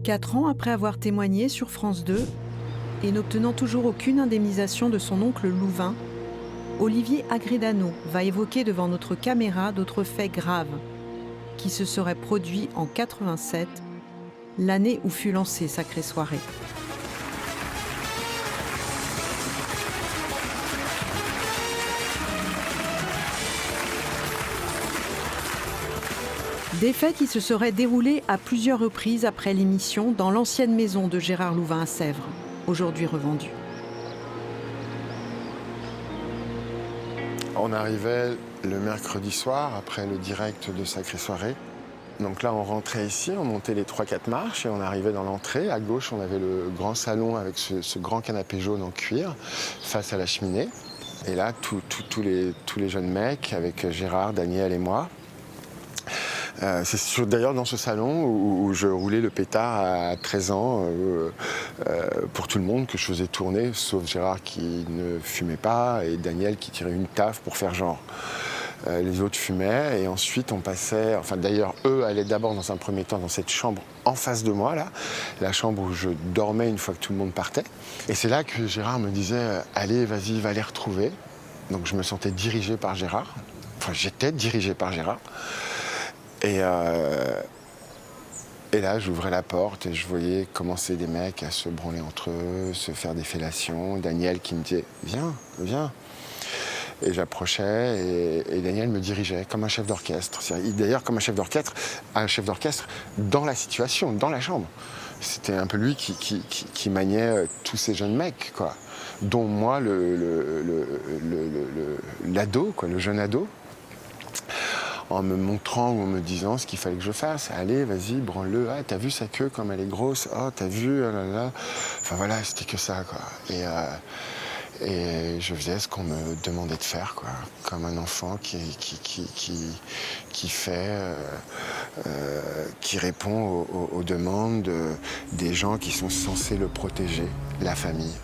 4 ans après avoir témoigné sur France 2 et n'obtenant toujours aucune indemnisation de son oncle Louvain, Olivier Agredano va évoquer devant notre caméra d'autres faits graves qui se seraient produits en 87, l'année où fut lancée Sacrée Soirée. Des faits qui se seraient déroulés à plusieurs reprises après l'émission dans l'ancienne maison de Gérard Louvain à Sèvres, aujourd'hui revendue. On arrivait le mercredi soir après le direct de Sacrée Soirée. Donc là, on rentrait ici, on montait les 3-4 marches et on arrivait dans l'entrée. À gauche, on avait le grand salon avec ce grand canapé jaune en cuir face à la cheminée. Et là, tous les jeunes mecs avec Gérard, Daniel et moi. C'est d'ailleurs dans ce salon où je roulais le pétard à 13 ans pour tout le monde que je faisais tourner, sauf Gérard qui ne fumait pas et Daniel qui tirait une taffe pour faire genre. Les autres fumaient et ensuite on passait, enfin d'ailleurs eux allaient d'abord dans un premier temps dans cette chambre en face de moi là, la chambre où je dormais une fois que tout le monde partait. Et c'est là que Gérard me disait allez vas-y va les retrouver. Donc je me sentais dirigé par Gérard, enfin j'étais dirigé par Gérard. Et là, j'ouvrais la porte et je voyais commencer des mecs à se branler entre eux, se faire des fellations. Daniel qui me disait « Viens, viens ». Et j'approchais et Daniel me dirigeait comme un chef d'orchestre. D'ailleurs, comme un chef d'orchestre dans la situation, dans la chambre. C'était un peu lui qui maniait tous ces jeunes mecs, quoi. Dont moi, l'ado, quoi, le jeune ado. En me montrant ou en me disant ce qu'il fallait que je fasse. Allez, vas-y, branle-le. Ah, t'as vu sa queue comme elle est grosse. Oh, t'as vu, oh là là. Enfin voilà, c'était que ça, quoi. Et je faisais ce qu'on me demandait de faire, quoi. Comme un enfant qui répond aux demandes des gens qui sont censés le protéger, la famille.